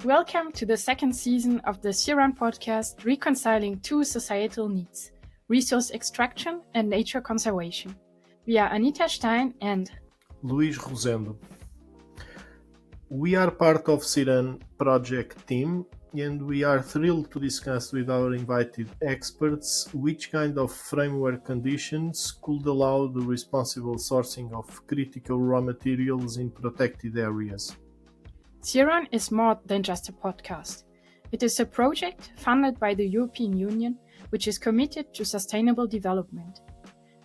welcome to the second season of the CIRAN podcast, reconciling two societal needs, resource extraction and nature conservation. We are Anita Stein and Luís Rosendo. We are part of CIRAN project team and we are thrilled to discuss with our invited experts which kind of framework conditions could allow the responsible sourcing of critical raw materials in protected areas. CIRAN is more than just a podcast. It is a project funded by the European Union, which is committed to sustainable development.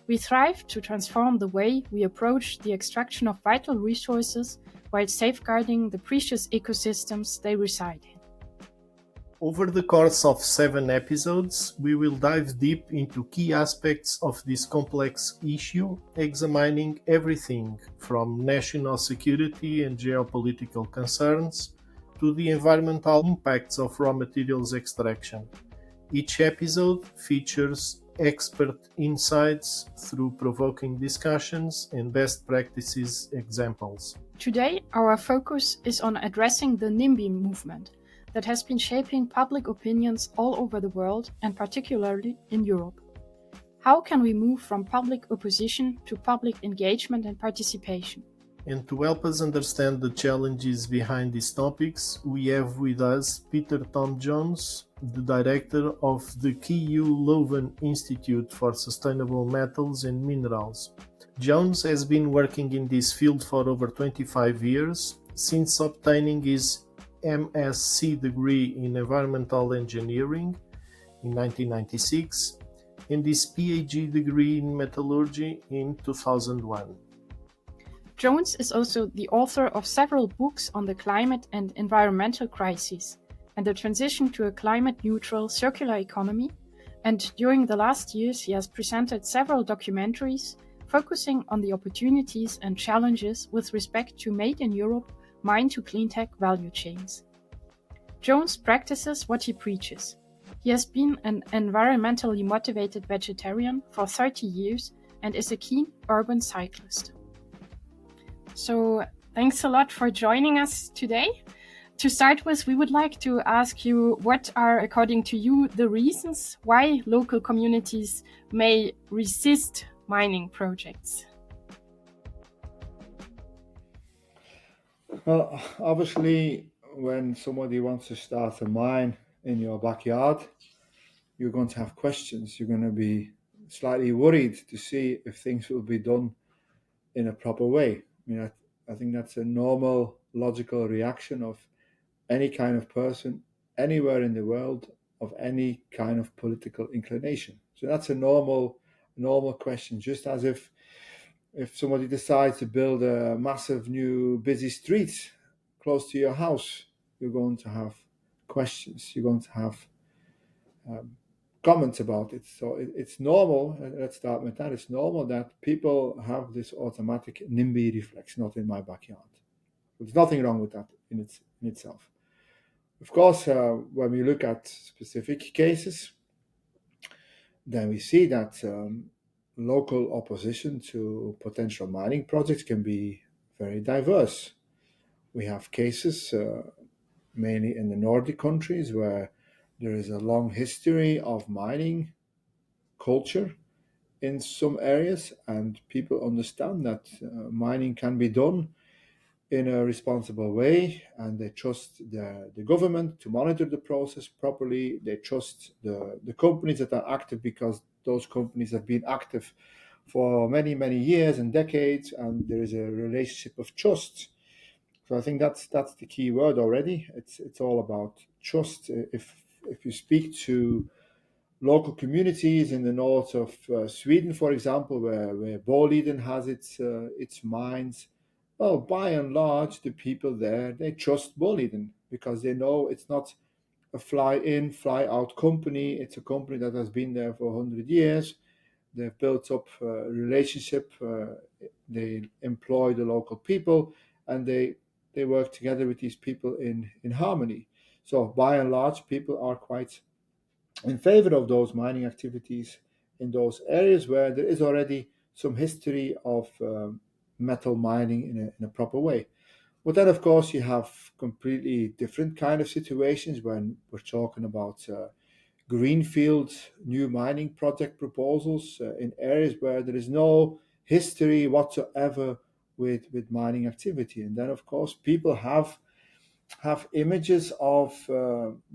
We strive to transform the way we approach the extraction of vital resources while safeguarding the precious ecosystems they reside in. Over the course of 7 episodes, we will dive deep into key aspects of this complex issue, examining everything from national security and geopolitical concerns to the environmental impacts of raw materials extraction. Each episode features expert insights through provoking discussions and best practices examples. Today, our focus is on addressing the NIMBY movement that has been shaping public opinions all over the world and particularly in Europe. How can we move from public opposition to public engagement and participation? And to help us understand the challenges behind these topics, we have with us Peter Tom Jones, the director of the KU Leuven Institute for Sustainable Metals and Minerals. Jones has been working in this field for over 25 years, since obtaining his MSc degree in Environmental Engineering in 1996 and his PhD degree in Metallurgy in 2001. Jones is also the author of several books on the climate and environmental crises and the transition to a climate-neutral circular economy, and during the last years he has presented several documentaries focusing on the opportunities and challenges with respect to made in Europe mine to cleantech value chains. Jones practices what he preaches. He has been an environmentally motivated vegetarian for 30 years and is a keen urban cyclist. So, thanks a lot for joining us today. To start with, we would like to ask you what are, according to you, the reasons why local communities may resist mining projects? Well, obviously, when somebody wants to start a mine in your backyard, you're going to have questions. You're going to be slightly worried to see if things will be done in a proper way. I think that's a normal, logical reaction of any kind of person, anywhere in the world, of any kind of political inclination. So that's a normal question, just as if somebody decides to build a massive new busy street close to your house, you're going to have questions. You're going to have comments about it. So it's normal. Let's start with that. It's normal that people have this automatic NIMBY reflex, not in my backyard. There's nothing wrong with that in itself. Of course, when we look at specific cases, then we see that local opposition to potential mining projects can be very diverse. We have cases, mainly in the Nordic countries, where there is a long history of mining culture in some areas, and people understand that mining can be done in a responsible way, and they trust the government to monitor the process properly. They trust the companies that are active, because those companies have been active for many, many years and decades, and there is a relationship of trust. So I think that's the key word already. It's all about trust. If you speak to local communities in the north of Sweden, for example, where Boliden has its mines, well, by and large, the people there, they trust Boliden, because they know it's not a fly-in, fly-out company. It's a company that has been there for 100 years. They've built up a relationship. They employ the local people, and they work together with these people in harmony. So by and large, people are quite in favor of those mining activities in those areas where there is already some history of metal mining in a proper way. But then, of course, you have completely different kind of situations when we're talking about greenfield new mining project proposals in areas where there is no history whatsoever with mining activity. And then, of course, people have images of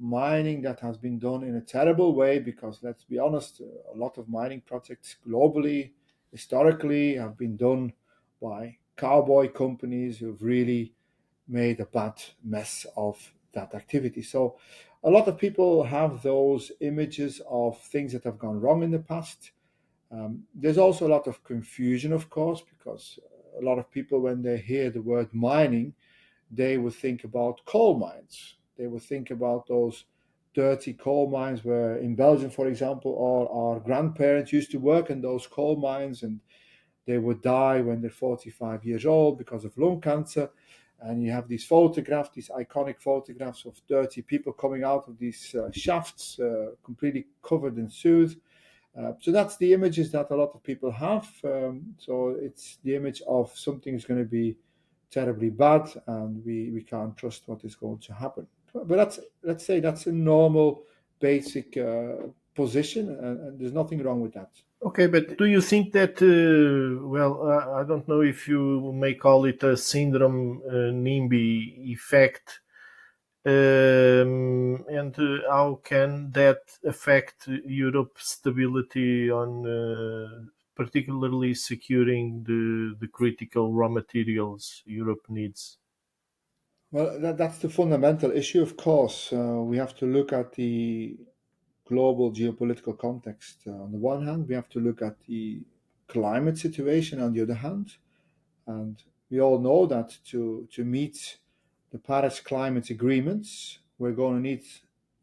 mining that has been done in a terrible way, because let's be honest, a lot of mining projects globally, historically, have been done by cowboy companies who've really made a bad mess of that activity. So a lot of people have those images of things that have gone wrong in the past. There's also a lot of confusion, of course, because a lot of people, when they hear the word mining, they would think about coal mines. They would think about those dirty coal mines where in Belgium, for example, all our grandparents used to work in those coal mines, and they would die when they're 45 years old because of lung cancer. And you have these photographs, these iconic photographs of dirty people coming out of these shafts, completely covered in soot. So that's the images that a lot of people have. So it's the image of something's going to be terribly bad, and we can't trust what is going to happen. But let's say that's a normal, basic position, and there's nothing wrong with that. Okay, but do you think that, I don't know if you may call it a syndrome NIMBY effect, and how can that affect Europe's stability on particularly securing the critical raw materials Europe needs? Well, that's the fundamental issue, of course. We have to look at the global geopolitical context. On the one hand, we have to look at the climate situation on the other hand. And we all know that to meet the Paris climate agreements, we're going to need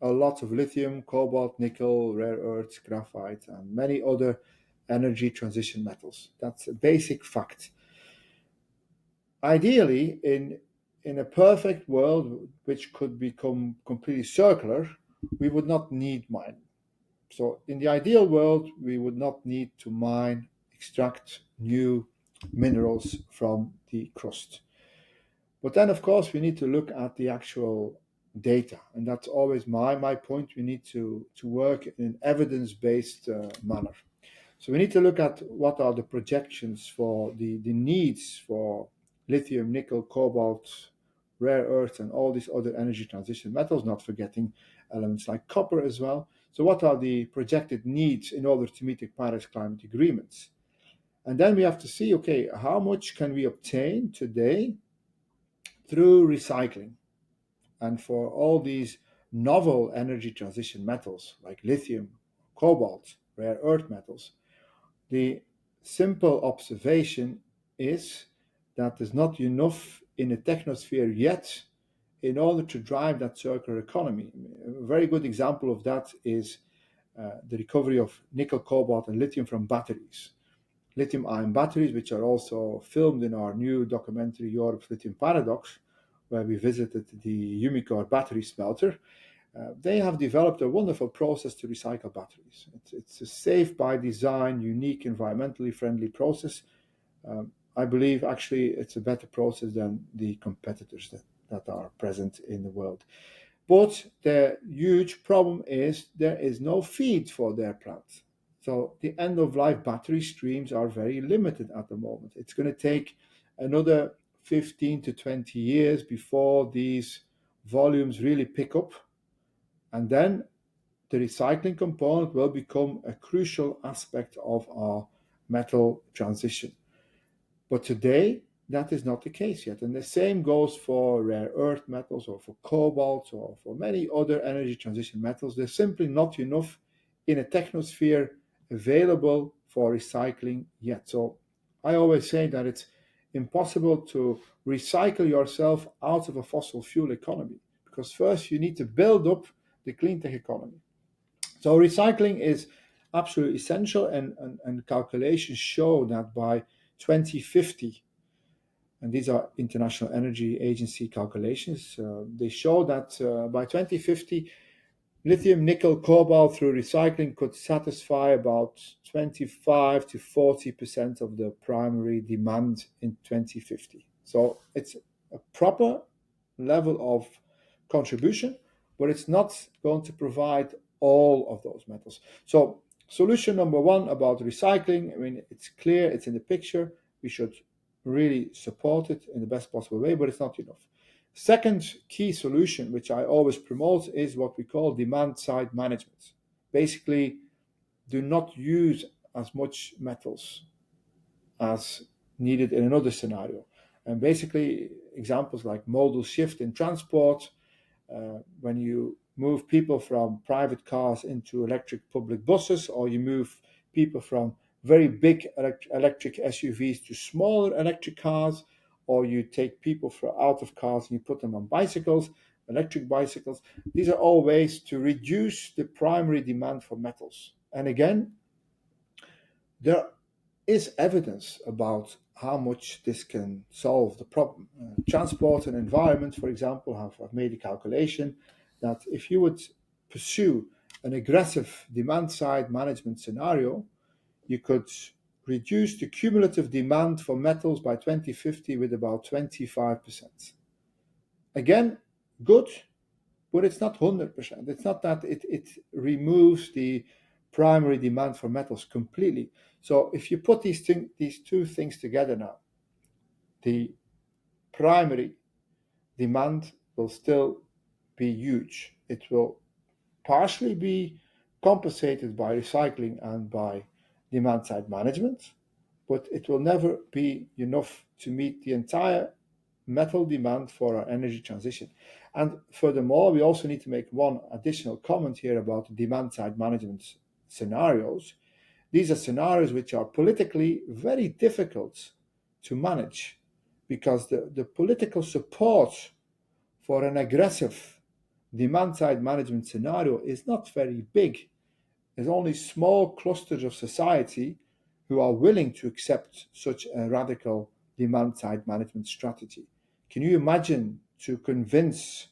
a lot of lithium, cobalt, nickel, rare earths, graphite, and many other energy transition metals. That's a basic fact. Ideally, in a perfect world, which could become completely circular, we would not need mining. So in the ideal world, we would not need to mine, extract new minerals from the crust. But then, of course, we need to look at the actual data. And that's always my point. We need to work in an evidence-based manner. So we need to look at what are the projections for the needs for lithium, nickel, cobalt, rare earths, and all these other energy transition metals, not forgetting elements like copper as well. So what are the projected needs in order to meet the Paris climate agreements? And then we have to see, okay, how much can we obtain today through recycling? And for all these novel energy transition metals like lithium, cobalt, rare earth metals, the simple observation is that there's not enough in the technosphere yet in order to drive that circular economy. A very good example of that is the recovery of nickel, cobalt, and lithium from batteries. Lithium-ion batteries, which are also filmed in our new documentary, Europe's Lithium Paradox, where we visited the Umicore battery smelter. They have developed a wonderful process to recycle batteries. It's a safe by design, unique, environmentally friendly process. I believe actually it's a better process than the competitors that are present in the world. But the huge problem is there is no feed for their plant. So the end-of-life battery streams are very limited at the moment. It's going to take another 15 to 20 years before these volumes really pick up. And then the recycling component will become a crucial aspect of our metal transition. But today, that is not the case yet. And the same goes for rare earth metals or for cobalt or for many other energy transition metals. There's simply not enough in a technosphere available for recycling yet. So I always say that it's impossible to recycle yourself out of a fossil fuel economy, because first you need to build up the cleantech economy. So recycling is absolutely essential, and calculations show that by 2050, and these are International Energy Agency calculations, they show that by 2050, lithium, nickel, cobalt through recycling could satisfy about 25 to 40% of the primary demand in 2050. So it's a proper level of contribution, but it's not going to provide all of those metals. So solution number one about recycling, I mean, it's clear, it's in the picture. We should really support it in the best possible way, but it's not enough. Second key solution, which I always promote, is what we call demand side management. Basically, do not use as much metals as needed in another scenario. And basically, examples like modal shift in transport, when you move people from private cars into electric public buses, or you move people from very big electric SUVs to smaller electric cars, or you take people out of cars and you put them on bicycles, electric bicycles. These are all ways to reduce the primary demand for metals. And again, there is evidence about how much this can solve the problem. Transport and environment, for example, have made a calculation that if you would pursue an aggressive demand-side management scenario, you could reduce the cumulative demand for metals by 2050 with about 25%. Again, good, but it's not 100%. It's not that it removes the primary demand for metals completely. So if you put these two things together now, the primary demand will still be huge. It will partially be compensated by recycling and by demand side management, but it will never be enough to meet the entire metal demand for our energy transition. And furthermore, we also need to make one additional comment here about the demand side management scenarios. These are scenarios which are politically very difficult to manage because the political support for an aggressive demand side management scenario is not very big. There's only small clusters of society who are willing to accept such a radical demand side management strategy. Can you imagine to convince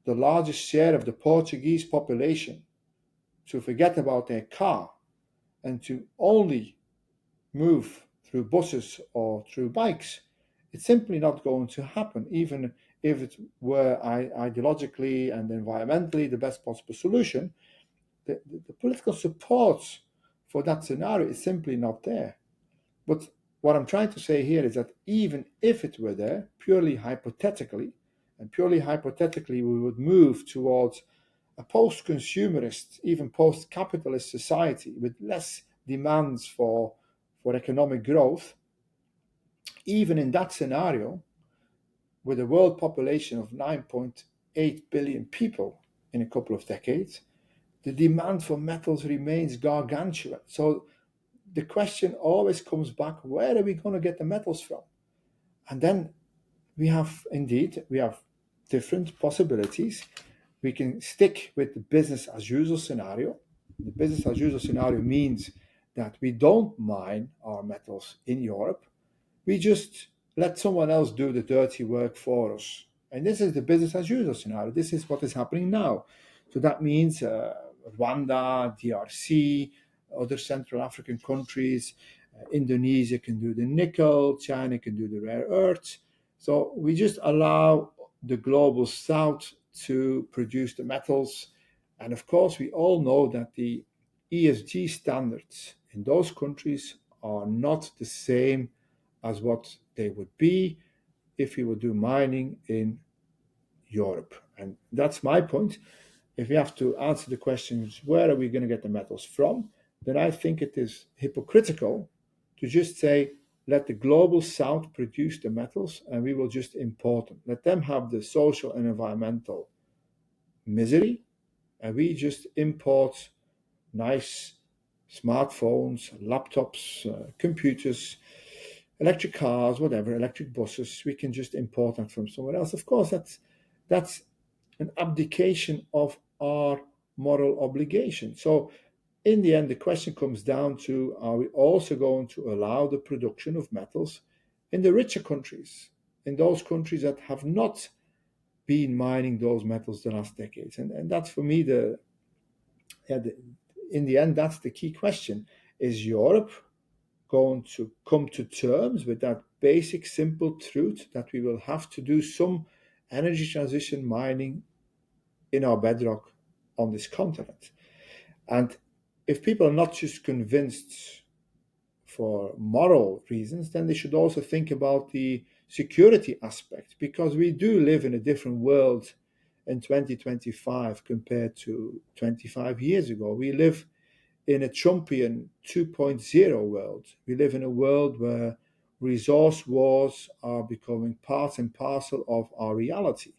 the largest share of the Portuguese population to forget about their car and to only move through buses or through bikes? It's simply not going to happen, even if it were ideologically and environmentally the best possible solution. The political support for that scenario is simply not there. But what I'm trying to say here is that even if it were there, purely hypothetically, we would move towards a post-consumerist, even post-capitalist society with less demands for economic growth. Even in that scenario, with a world population of 9.8 billion people in a couple of decades, the demand for metals remains gargantuan. So the question always comes back, where are we going to get the metals from? And then we have different possibilities. We can stick with the business as usual scenario. The business as usual scenario means that we don't mine our metals in Europe. We just let someone else do the dirty work for us. And this is the business as usual scenario. This is what is happening now. So that means Rwanda, DRC, other Central African countries, Indonesia can do the nickel, China can do the rare earths. So we just allow the global south to produce the metals. And of course, we all know that the ESG standards in those countries are not the same as what they would be if we would do mining in Europe. And that's my point. If we have to answer the questions, where are we going to get the metals from, then I think it is hypocritical to just say, let the global south produce the metals and we will just import them. Let them have the social and environmental misery, and we just import nice smartphones, laptops, computers, electric cars, whatever, electric buses. We can just import that from somewhere else. Of course, that's an abdication of our moral obligation. So in the end, the question comes down to, are we also going to allow the production of metals in the richer countries, in those countries that have not been mining those metals the last decades? And that's for me, in the end, that's the key question. Is Europe going to come to terms with that basic, simple truth that we will have to do some energy transition mining in our bedrock on this continent. And if people are not just convinced for moral reasons, then they should also think about the security aspect, because we do live in a different world in 2025 compared to 25 years ago. We live in a Trumpian 2.0 world. We live in a world where resource wars are becoming part and parcel of our reality.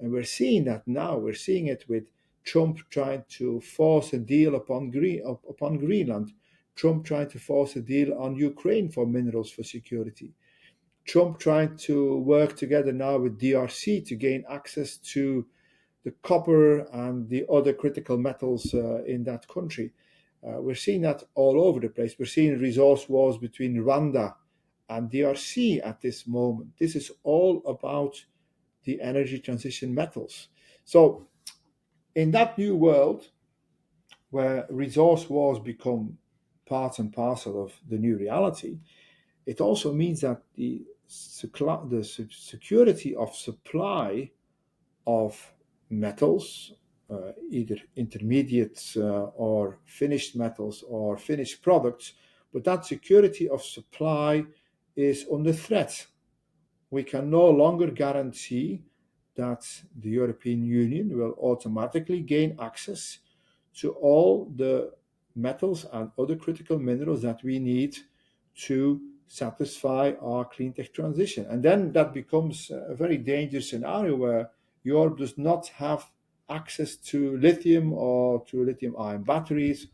And we're seeing that now. We're seeing it with Trump trying to force a deal upon Greenland, Trump trying to force a deal on Ukraine for minerals for security, Trump trying to work together now with DRC to gain access to the copper and the other critical metals in that country. We're seeing that all over the place. We're seeing resource wars between Rwanda and DRC at this moment. This is all about the energy transition metals. So in that new world where resource wars become part and parcel of the new reality, it also means that the security of supply of metals, either intermediates or finished metals or finished products, but that security of supply is under threat. We can no longer guarantee that the European Union will automatically gain access to all the metals and other critical minerals that we need to satisfy our clean tech transition. And then that becomes a very dangerous scenario where Europe does not have access to lithium or to lithium-ion batteries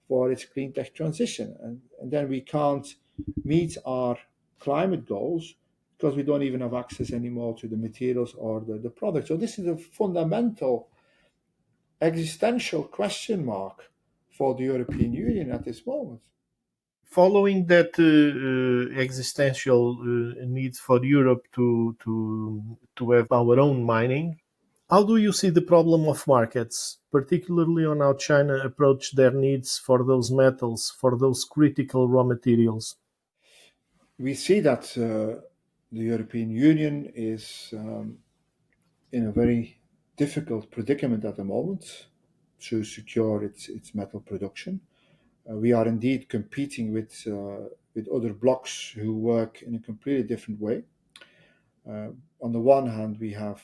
for its clean tech transition. And then we can't meet our climate goals because we don't even have access anymore to the materials or the products. So this is a fundamental existential question mark for the European Union at this moment. Following that existential need for Europe to have our own mining, how do you see the problem of markets, particularly on how China approached their needs for those metals, for those critical raw materials? We see that the European Union is in a very difficult predicament at the moment to secure its metal production. We are indeed competing with other blocs who work in a completely different way. On the one hand, we have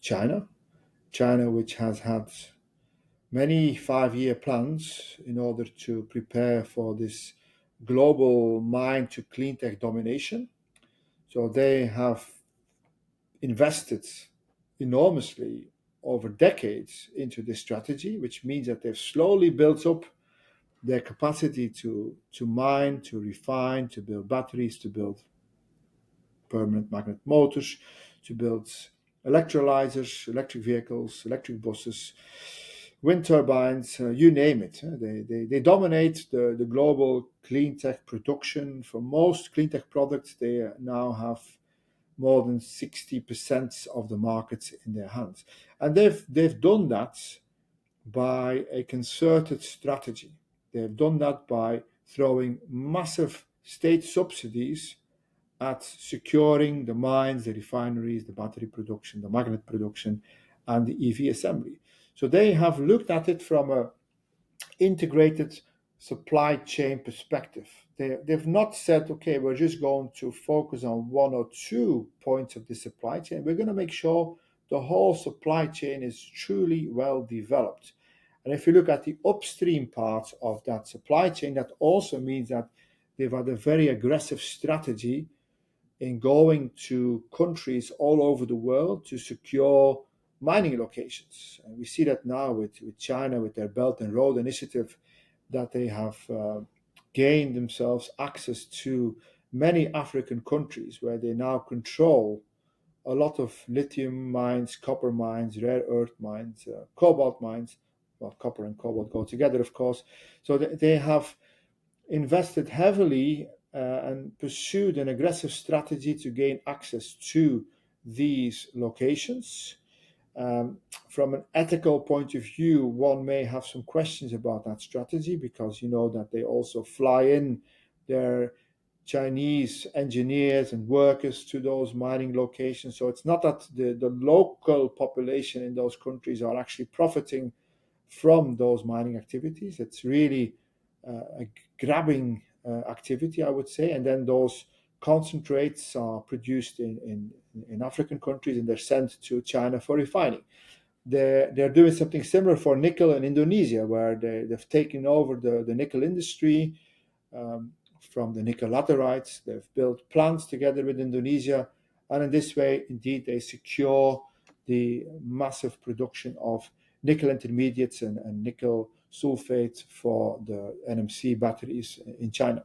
China, which has had many 5-year plans in order to prepare for this global mine to clean tech domination. So they have invested enormously over decades into this strategy, which means that they've slowly built up their capacity to mine, to refine, to build batteries, to build permanent magnet motors, to build electrolyzers, electric vehicles, electric buses, wind turbines, you name it. They dominate the global clean tech production. For most clean tech products, they now have more than 60% of the markets in their hands. And they've done that by a concerted strategy. They've done that by throwing massive state subsidies at securing the mines, the refineries, the battery production, the magnet production, and the EV assembly. So they have looked at it from an integrated supply chain perspective. They've not said, okay, we're just going to focus on 1 or 2 points of the supply chain. We're going to make sure the whole supply chain is truly well developed. And if you look at the upstream parts of that supply chain, that also means that they've had a very aggressive strategy in going to countries all over the world to secure mining locations. And we see that now with China, with their Belt and Road Initiative, that they have gained themselves access to many African countries where they now control a lot of lithium mines, copper mines, rare earth mines, cobalt mines. Well, copper and cobalt go together, of course. So they have invested heavily and pursued an aggressive strategy to gain access to these locations. From an ethical point of view, one may have some questions about that strategy because you know that they also fly in their Chinese engineers and workers to those mining locations. So it's not that the local population in those countries are actually profiting from those mining activities. It's really a grabbing activity, I would say. And then those concentrates are produced in African countries and they're sent to China for refining. They're doing something similar for nickel in Indonesia, where they've taken over the nickel industry from the nickel laterites. They've built plants together with Indonesia, and in this way, indeed, they secure the massive production of nickel intermediates and nickel sulfate for the NMC batteries in China.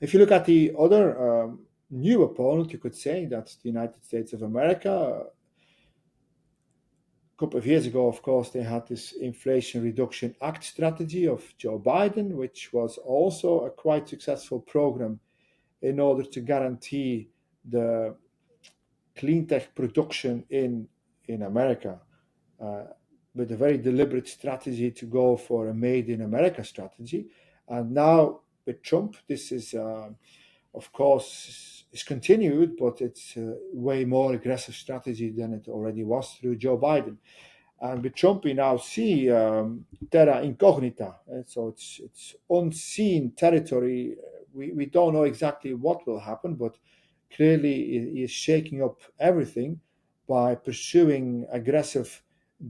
If you look at the other new opponent, you could say that's the United States of America. A couple of years ago, of course, they had this Inflation Reduction Act strategy of Joe Biden, which was also a quite successful program in order to guarantee the cleantech production in America, with a very deliberate strategy to go for a Made in America strategy. And now with Trump, this is, of course, is continued, but it's a way more aggressive strategy than it already was through Joe Biden. And with Trump, we now see terra incognita. So it's unseen territory. We don't know exactly what will happen, but clearly he is shaking up everything by pursuing aggressive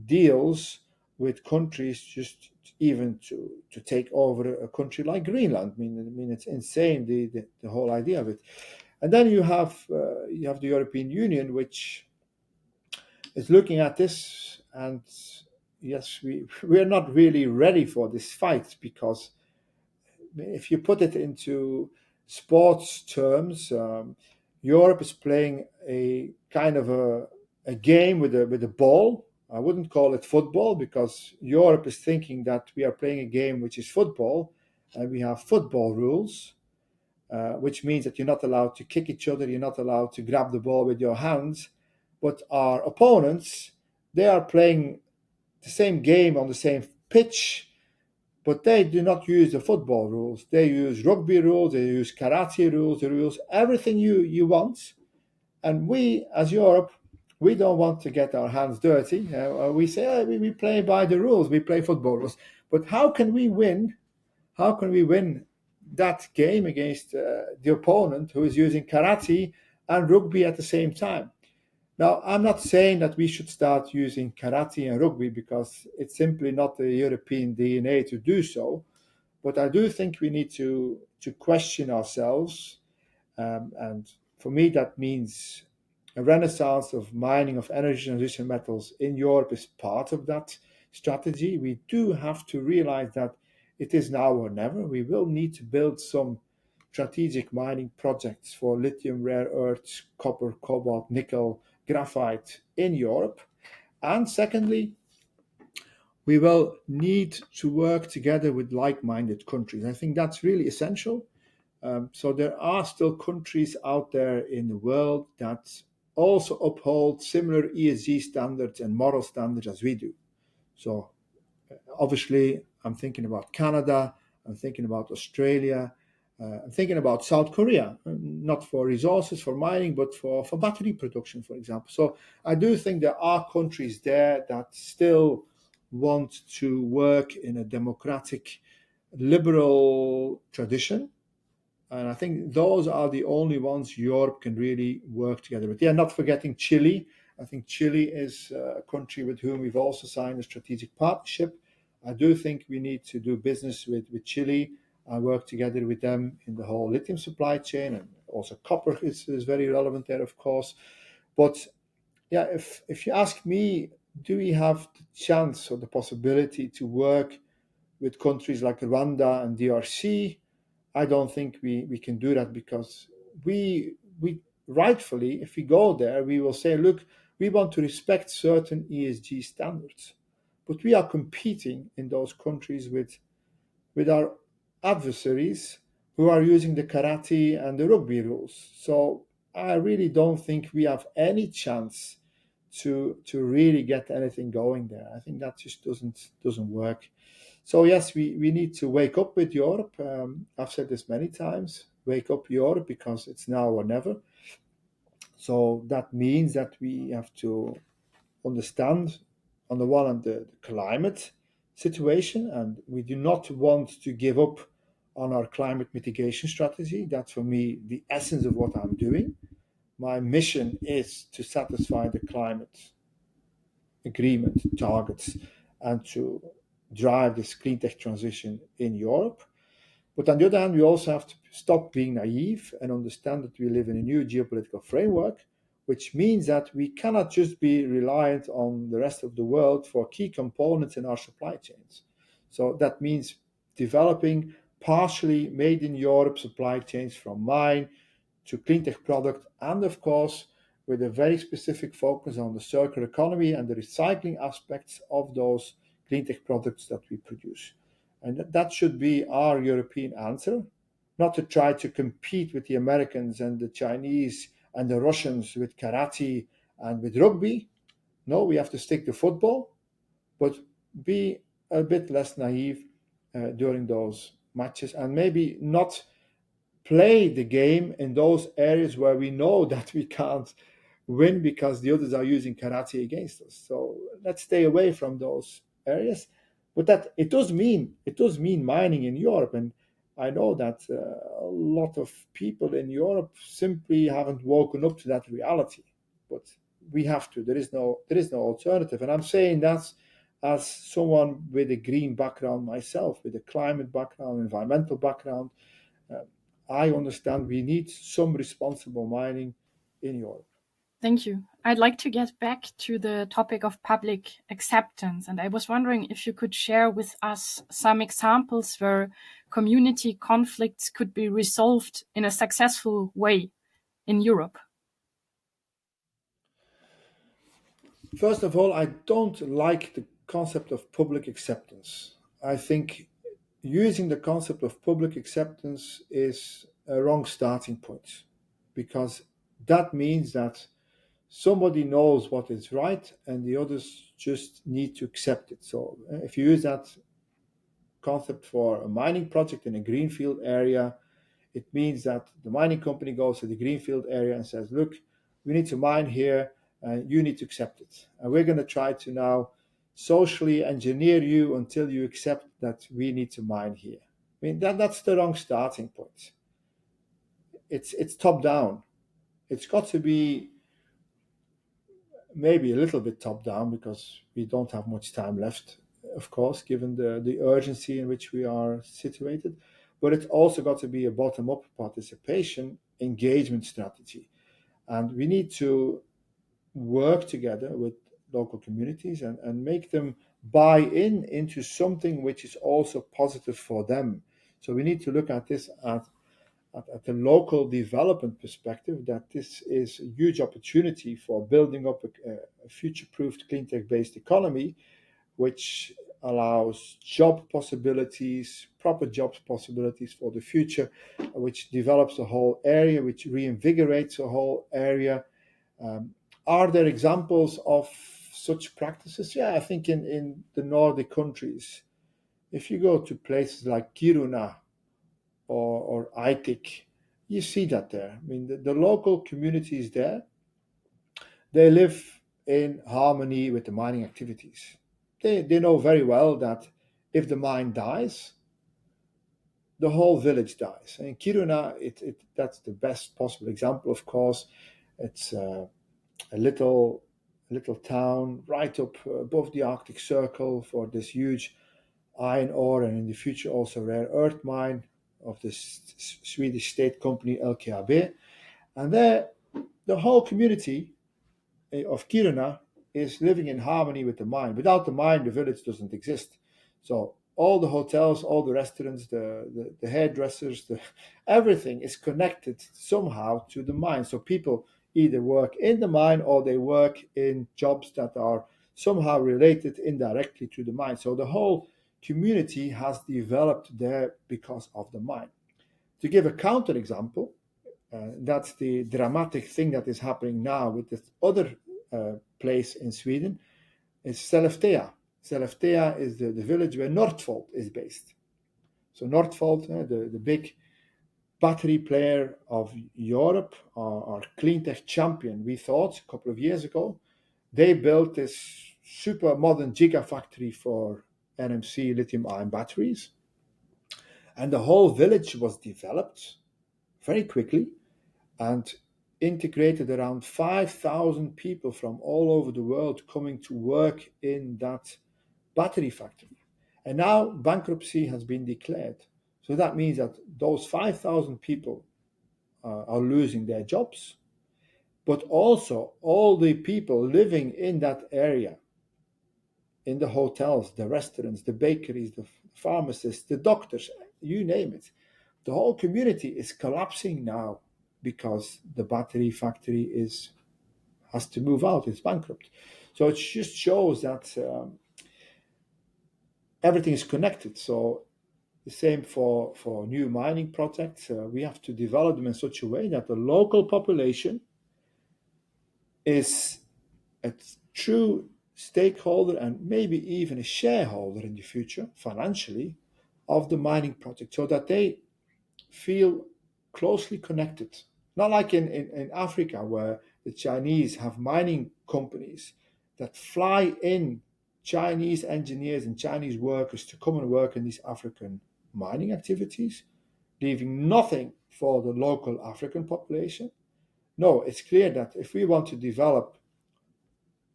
deals with countries just even to take over a country like Greenland. I mean it's insane, the whole idea of it. And then you have the European Union, which is looking at this, and yes, we are not really ready for this fight, because if you put it into sports terms, Europe is playing a kind of a game with a ball. I wouldn't call it football, because Europe is thinking that we are playing a game which is football, and we have football rules, which means that you're not allowed to kick each other, you're not allowed to grab the ball with your hands. But our opponents, they are playing the same game on the same pitch, but they do not use the football rules. They use rugby rules, they use karate rules, they use everything you want. And we, as Europe, we don't want to get our hands dirty. We say, we play by the rules, we play football rules. But how can we win? How can we win that game against the opponent who is using karate and rugby at the same time? Now, I'm not saying that we should start using karate and rugby, because it's simply not the European DNA to do so. But I do think we need to question ourselves. And for me, that means a renaissance of mining of energy transition metals in Europe is part of that strategy. We do have to realize that it is now or never. We will need to build some strategic mining projects for lithium, rare earths, copper, cobalt, nickel, graphite in Europe. And secondly, we will need to work together with like-minded countries. I think that's really essential. So there are still countries out there in the world that also uphold similar ESG standards and moral standards as we do. So obviously, I'm thinking about Canada, I'm thinking about Australia, I'm thinking about South Korea, not for resources, for mining, but for battery production, for example. So I do think there are countries there that still want to work in a democratic, liberal tradition. And I think those are the only ones Europe can really work together with. Yeah, not forgetting Chile. I think Chile is a country with whom we've also signed a strategic partnership. I do think we need to do business with Chile and work together with them in the whole lithium supply chain, and also copper is very relevant there, of course. But yeah, if you ask me, do we have the chance or the possibility to work with countries like Rwanda and DRC? I don't think we can do that, because we rightfully, if we go there, we will say, look, we want to respect certain ESG standards, but we are competing in those countries with our adversaries who are using the karate and the rugby rules. So I really don't think we have any chance to really get anything going there. I think that just doesn't work. So yes, we need to wake up with Europe. I've said this many times, wake up Europe, because it's now or never. So that means that we have to understand, on the one hand, the climate situation, and we do not want to give up on our climate mitigation strategy. That's, for me, the essence of what I'm doing. My mission is to satisfy the climate agreement targets and to drive this clean tech transition in Europe. But on the other hand, we also have to stop being naive and understand that we live in a new geopolitical framework, which means that we cannot just be reliant on the rest of the world for key components in our supply chains. So that means developing partially made in Europe supply chains from mine to cleantech product, and of course, with a very specific focus on the circular economy and the recycling aspects of those cleantech products that we produce. And that should be our European answer, not to try to compete with the Americans and the Chinese and the Russians with karate and with rugby. No, we have to stick to football, but be a bit less naive during those matches, and maybe not play the game in those areas where we know that we can't win because the others are using karate against us. So let's stay away from those areas. But that it does mean mining in Europe, and I know that a lot of people in Europe simply haven't woken up to that reality. But we have to. There is no alternative. And I'm saying that as someone with a green background myself, with a climate background, environmental background. I understand we need some responsible mining in Europe. Thank you. I'd like to get back to the topic of public acceptance, and I was wondering if you could share with us some examples where community conflicts could be resolved in a successful way in Europe. First of all, I don't like the concept of public acceptance. I think using the concept of public acceptance is a wrong starting point, because that means that somebody knows what is right and the others just need to accept it. So if you use that concept for a mining project in a greenfield area, it means that the mining company goes to the greenfield area and says, look, we need to mine here and you need to accept it. And we're going to try to now socially engineer you until you accept that we need to mine here. I mean, that's the wrong starting point. It's top down. It's got to be maybe a little bit top down, because we don't have much time left, of course, given the urgency in which we are situated. But it's also got to be a bottom-up participation engagement strategy. And we need to work together with local communities and make them buy into something which is also positive for them. So we need to look at this at the local development perspective, that this is a huge opportunity for building up a future-proofed cleantech-based economy, which allows job possibilities, proper jobs possibilities for the future, which develops the whole area, which reinvigorates the whole area. Are there examples of such practices? Yeah, I think in the Nordic countries, if you go to places like Kiruna or Aitik, you see that there. I mean, the local communities there, they live in harmony with the mining activities. They know very well that if the mine dies, the whole village dies. And in Kiruna, that's the best possible example, of course. It's a little town right up above the Arctic Circle for this huge iron ore, and in the future also rare earth mine of this Swedish state company LKAB. And there, the whole community of Kiruna is living in harmony with the mine. Without the mine, the village doesn't exist. So all the hotels, all the restaurants, the hairdressers, everything is connected somehow to the mine. So people either work in the mine or they work in jobs that are somehow related indirectly to the mine. So the whole community has developed there because of the mine. To give a counter example, that's the dramatic thing that is happening now with this other place in Sweden, is Skellefteå. Seleftea is the village where Northvolt is based. So Northvolt, the big battery player of Europe, our cleantech champion, we thought a couple of years ago, they built this super modern gigafactory for NMC lithium-ion batteries. And the whole village was developed very quickly and integrated around 5,000 people from all over the world coming to work in that battery factory. And now bankruptcy has been declared. So that means that those 5,000 people are losing their jobs, but also all the people living in that area, in the hotels, the restaurants, the bakeries, the pharmacists, the doctors, you name it. The whole community is collapsing now because the battery factory has to move out, it's bankrupt. So it just shows that everything is connected. So the same for new mining projects. We have to develop them in such a way that the local population is a true stakeholder and maybe even a shareholder in the future, financially, of the mining project, so that they feel closely connected. Not like in Africa, where the Chinese have mining companies that fly in Chinese engineers and Chinese workers to come and work in these African mining activities, leaving nothing for the local African population. No, it's clear that if we want to develop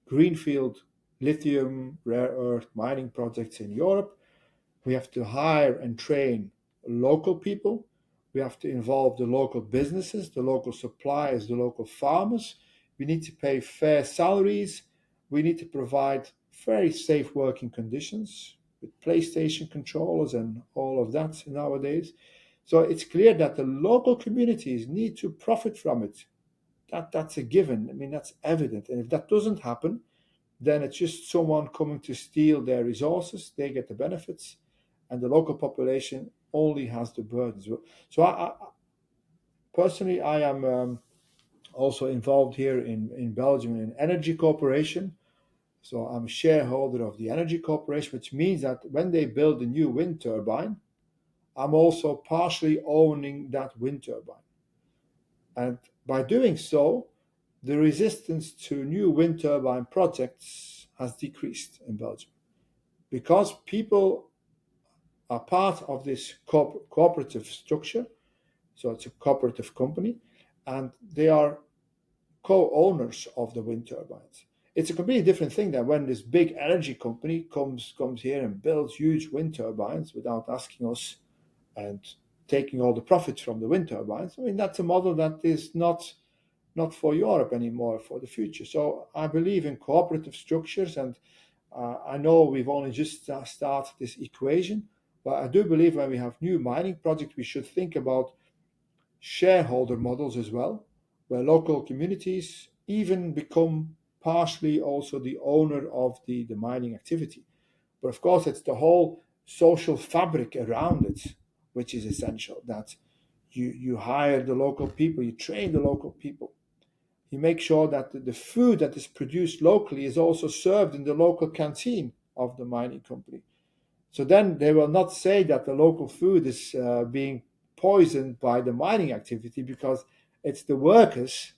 greenfield lithium, rare earth mining projects in Europe, we have to hire and train local people. We have to involve the local businesses, the local suppliers, the local farmers. We need to pay fair salaries. We need to provide very safe working conditions with PlayStation controllers and all of that nowadays. So it's clear that the local communities need to profit from it. That's a given. I mean, that's evident. And if that doesn't happen, then it's just someone coming to steal their resources. They get the benefits, and the local population only has the burdens. So I personally, I am also involved here in Belgium in energy corporation. So I'm a shareholder of the energy corporation, which means that when they build a new wind turbine, I'm also partially owning that wind turbine. And by doing so, the resistance to new wind turbine projects has decreased in Belgium, because people are part of this cooperative structure. So it's a cooperative company, and they are co-owners of the wind turbines. It's a completely different thing than when this big energy company comes here and builds huge wind turbines without asking us and taking all the profits from the wind turbines. I mean, that's a model that is not for Europe anymore, for the future. So I believe in cooperative structures, and I know we've only just started this equation, but I do believe when we have new mining projects, we should think about shareholder models as well, where local communities even become partially also the owner of the mining activity. But of course, it's the whole social fabric around it which is essential, that you hire the local people, you train the local people. You make sure that the food that is produced locally is also served in the local canteen of the mining company. So then they will not say that the local food is being poisoned by the mining activity, because it's the workers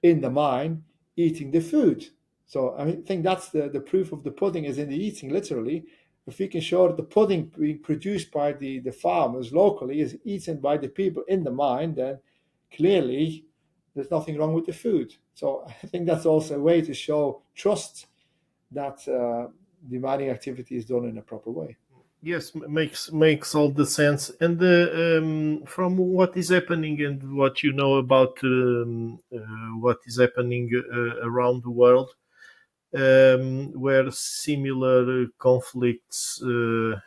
in the mine eating the food. So I think that's the proof of the pudding is in the eating, literally. If we can show that the pudding being produced by the farmers locally is eaten by the people in the mine, then clearly there's nothing wrong with the food. So I think that's also a way to show trust that the mining activity is done in a proper way. Yes, makes all the sense. And from what is happening and what you know about what is happening around the world, where similar conflicts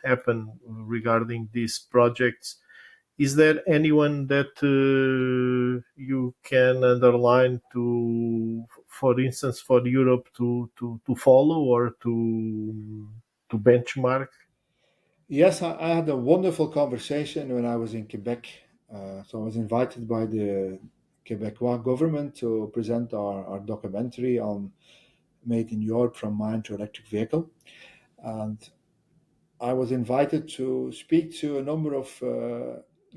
happen regarding these projects, is there anyone that you can underline to, for instance, for Europe to follow or to benchmark? Yes, I had a wonderful conversation when I was in Quebec. So I was invited by the Quebecois government to present our documentary on Made in Europe from Mine to Electric Vehicle. And I was invited to speak to a number of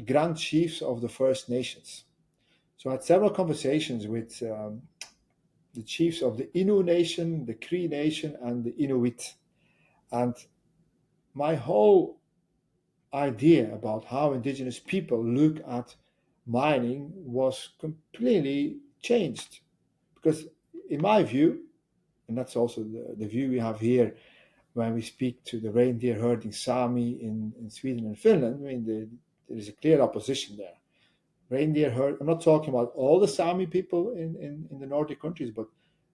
Grand Chiefs of the First Nations. So I had several conversations with the chiefs of the Innu Nation, the Cree Nation, and the Inuit. And my whole idea about how indigenous people look at mining was completely changed. Because in my view, and that's also the view we have here when we speak to the reindeer herding Sami in Sweden and Finland, I mean, there is a clear opposition there. Reindeer herd, I'm not talking about all the Sami people in the Nordic countries, but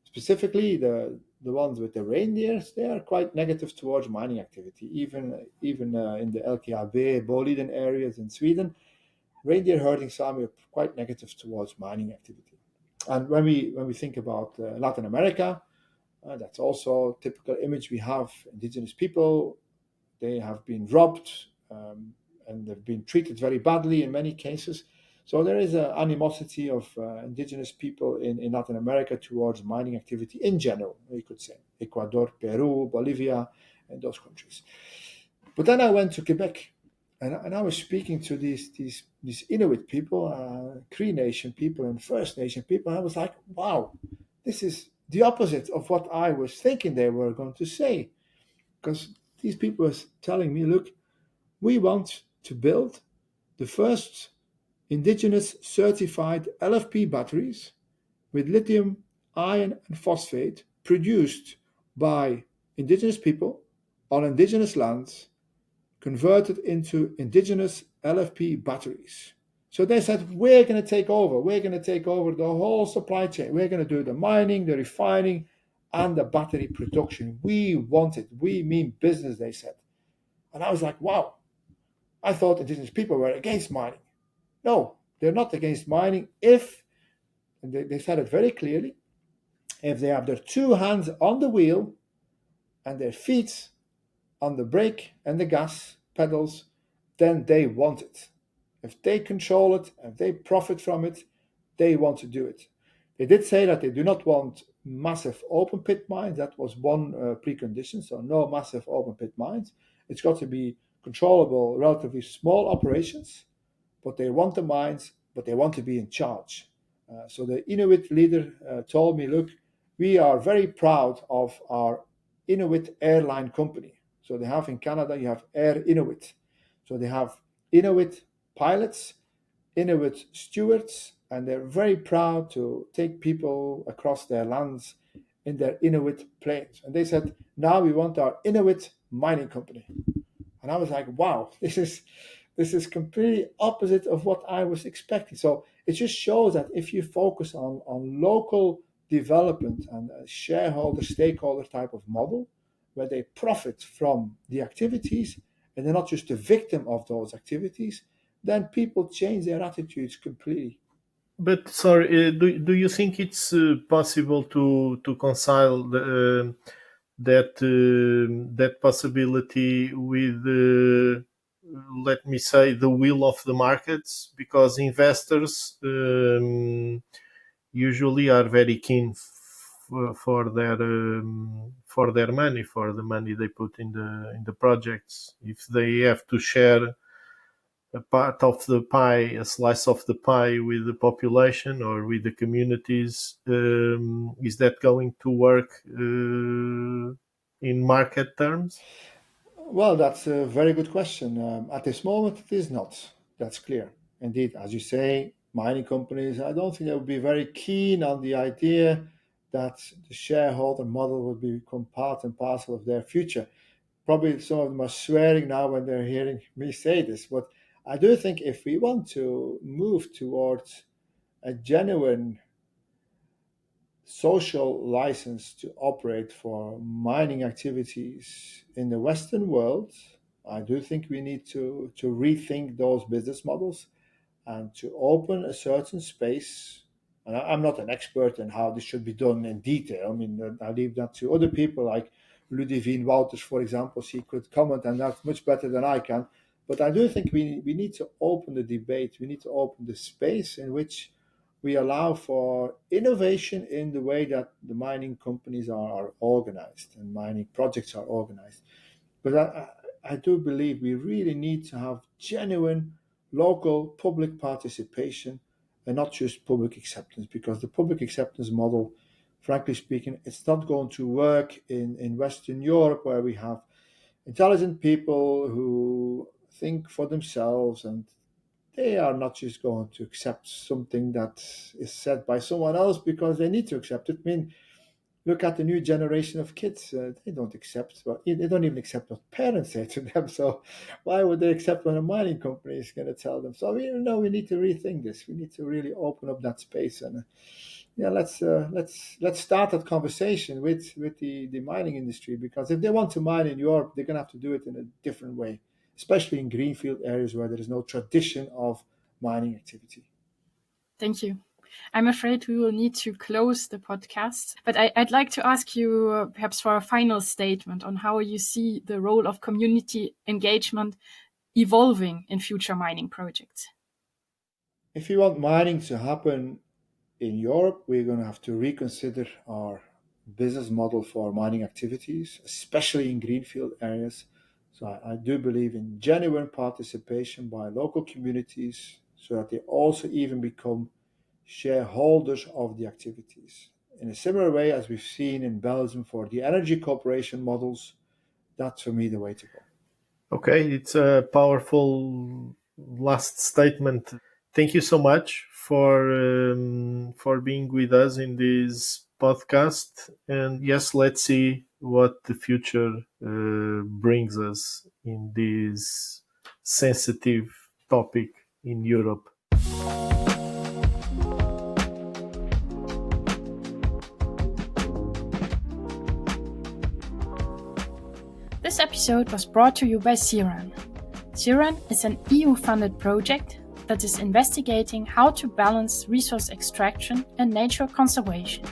specifically the ones with the reindeers, they are quite negative towards mining activity. Even in the LKAB, Boliden areas in Sweden, reindeer herding Sami are quite negative towards mining activity. And when we think about Latin America, that's also a typical image we have. Indigenous people, they have been robbed and they've been treated very badly in many cases. So there is an animosity of indigenous people in Latin America towards mining activity in general, you could say. Ecuador, Peru, Bolivia, and those countries. But then I went to Quebec, and I was speaking to these Inuit people, Cree Nation people, and First Nation people. And I was like, wow, this is the opposite of what I was thinking they were going to say. Because these people were telling me, look, we want to build the first indigenous certified LFP batteries with lithium, iron, and phosphate produced by indigenous people on indigenous lands, converted into indigenous LFP batteries. So they said, we're going to take over. We're going to take over the whole supply chain. We're going to do the mining, the refining, and the battery production. We want it. We mean business, they said. And I was like, wow. I thought indigenous people were against mining. No, they're not against mining if, and they said it very clearly, if they have their two hands on the wheel and their feet on the brake and the gas pedals, then they want it. If they control it, if they profit from it, they want to do it. They did say that they do not want massive open pit mines. That was one precondition, so no massive open pit mines. It's got to be controllable, relatively small operations, but they want the mines, but they want to be in charge. So the Inuit leader told me, look, we are very proud of our Inuit airline company. So they have in Canada, you have Air Inuit. So they have Inuit pilots, Inuit stewards, and they're very proud to take people across their lands in their Inuit planes. And they said, now we want our Inuit mining company. And I was like, wow, this is completely opposite of what I was expecting. So it just shows that if you focus on local development and a shareholder, stakeholder type of model, where they profit from the activities and they're not just a victim of those activities, then people change their attitudes completely. But sorry, do you think it's possible to reconcile that possibility with, let me say, the will of the markets? Because investors usually are very keen for their money, for the money they put in the projects. If they have to share a part of the pie, a slice of the pie with the population or with the communities, is that going to work in market terms? Well, that's a very good question. At this moment, it is not. That's clear. Indeed, as you say, mining companies, I don't think they would be very keen on the idea that the shareholder model would become part and parcel of their future. Probably some of them are swearing now when they're hearing me say this, but I do think if we want to move towards a genuine social license to operate for mining activities in the Western world, I do think we need to rethink those business models and to open a certain space. And I'm not an expert in how this should be done in detail. I mean, I leave that to other people like Ludivine Wouters, for example. She could comment on that much better than I can. But I do think we need to open the debate. We need to open the space in which we allow for innovation in the way that the mining companies are organized and mining projects are organized. But I do believe we really need to have genuine local public participation and not just public acceptance, because the public acceptance model, frankly speaking, it's not going to work in Western Europe, where we have intelligent people who think for themselves, and they are not just going to accept something that is said by someone else because they need to accept it. I mean, look at the new generation of kids. They don't accept, well, they don't even accept what parents say to them. So why would they accept when a mining company is going to tell them? So we need to rethink this. We need to really open up that space, and let's start that conversation with the mining industry, because if they want to mine in Europe, they're going to have to do it in a different way, especially in greenfield areas where there is no tradition of mining activity. Thank you. I'm afraid we will need to close the podcast, but I'd like to ask you perhaps for a final statement on how you see the role of community engagement evolving in future mining projects. If you want mining to happen in Europe, we're going to have to reconsider our business model for mining activities, especially in greenfield areas. So I do believe in genuine participation by local communities, so that they also even become shareholders of the activities. In a similar way as we've seen in Belgium for the energy cooperation models, that's for me the way to go. Okay, it's a powerful last statement. Thank you so much for being with us in this podcast. And yes, let's see what the future brings us in this sensitive topic in Europe. This episode was brought to you by CIRAN. CIRAN is an EU-funded project that is investigating how to balance resource extraction and nature conservation.